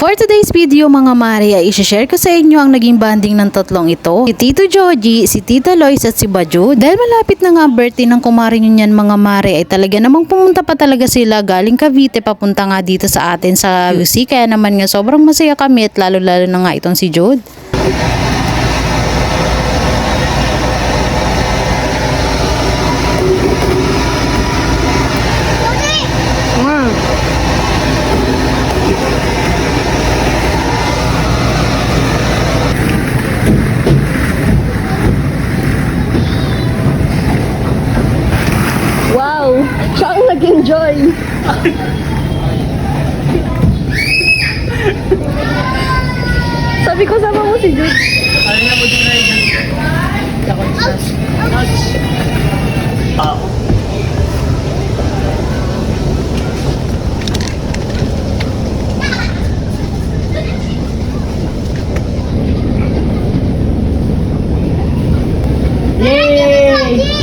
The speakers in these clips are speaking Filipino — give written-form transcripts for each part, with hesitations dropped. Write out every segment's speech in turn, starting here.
For today's video mga mare ay isi-share ko sa inyo ang naging banding ng tatlong ito. Si Tito Joji, si Tita Lois at si Bajud. Dahil malapit na nga ang birthday ng kumare nyo yan mga mare ay talaga namang pumunta pa talaga sila galing Cavite papunta nga dito sa atin sa UC. Kaya naman nga sobrang masaya kami at lalo-lalo na nga itong si Jude. Wow! Siya ang nag-enjoy! Sabi ko sama mo si Jude. Ano na mo din na yun? Tao. Yay!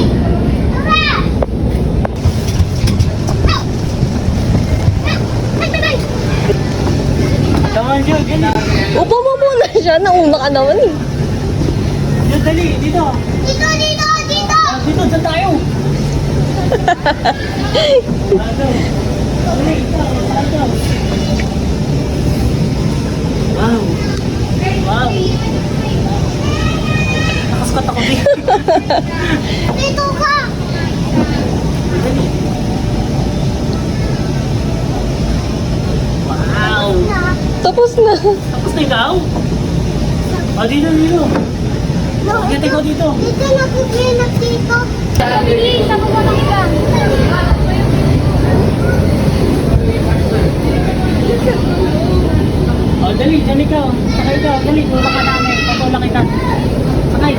Come on, Jude. Upo mo muna siya. Nauna ka naman eh. Jude, dali. Dito. Dito! Dito, dyan tayo. Dali, ito. Wow. Wow. Nakaskat ako dito. Dito ka! Wow. Tapos na. Tapos na ikaw? Dito. Pakita ko dito. Dito nakikinig dito. Bilis, ako mo lang ka. Dali, dali ka. Sakay ka. Dali, tulak ka namin. Patulak kita. Sakay.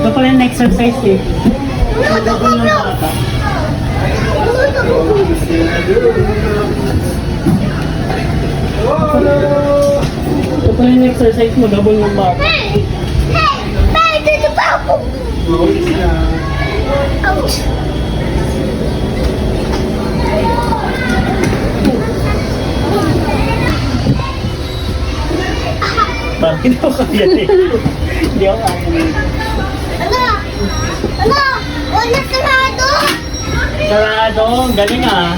Ito pala yung exercise eh. Madagol ng bata. Ito pala yung exercise mo, double ng bata. Hey! Dito pa ako! Ouch! Hindi ako kaya eh. Hindi ako kaya eh. Ano? Wala sarado! Sarado, ang galing ah.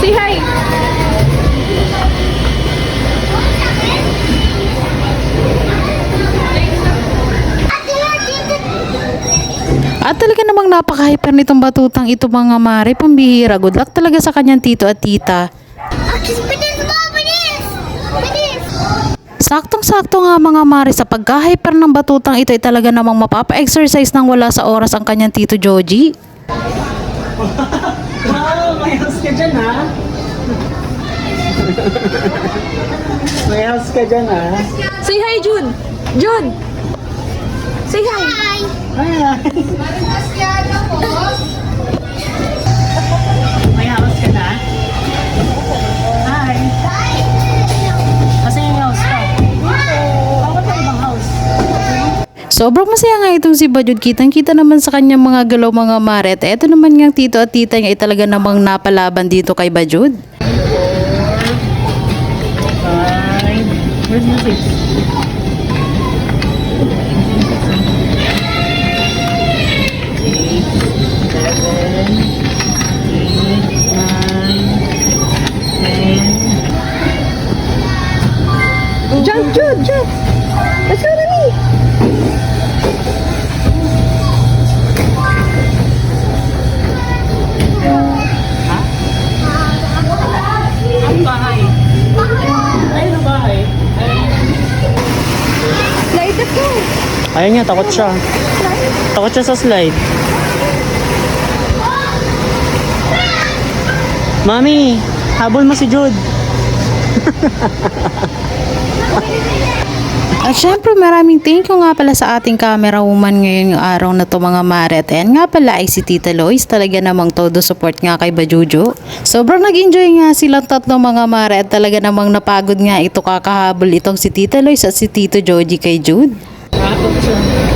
Say hi! At talaga namang napaka-hyper nitong batutang ito mga mare, pambihira. Good luck talaga sa kanyang tito at tita. Bilis mo! Bilis! Bilis! Saktong-sakto nga mga mare, sa pagka-hyper ng batutang ito ay talaga namang mapapa-exercise nang wala sa oras ang kanyang Tito Joji. Wow, may house ka dyan ha. May house ka dyan ha. Say hi, Jude! Jude! Say hi! Hi! Hi. May house ka na? Hi. Kasi yung house ka. Bakit may ibang house? Sobrang masaya nga itong si Bajud, kitang-kita naman sa kanyang mga galaw mga mare. At eto naman ngang tito at tita niya ay talaga namang napalaban dito kay Bajud. Hi. Where's my face? Jump, Jude! Jump! Let's go, Rani! Ang bahay. Ayun ang bahay. Slide, let's go! Ayun nga, takot siya. Takot siya sa slide. Mami, habol mo si Jude. At syempre maraming thank you nga pala sa ating camera woman ngayon yung araw na to mga mare. At ayan nga pala ay si Tita Lois, talaga namang todo support nga kay Bajujo. Sobrang nag-enjoy nga silang tatlo mga mare at talaga namang napagod nga ito kakahabol itong si Tita Lois at si Tito Joji kay Jude. Ratot siya.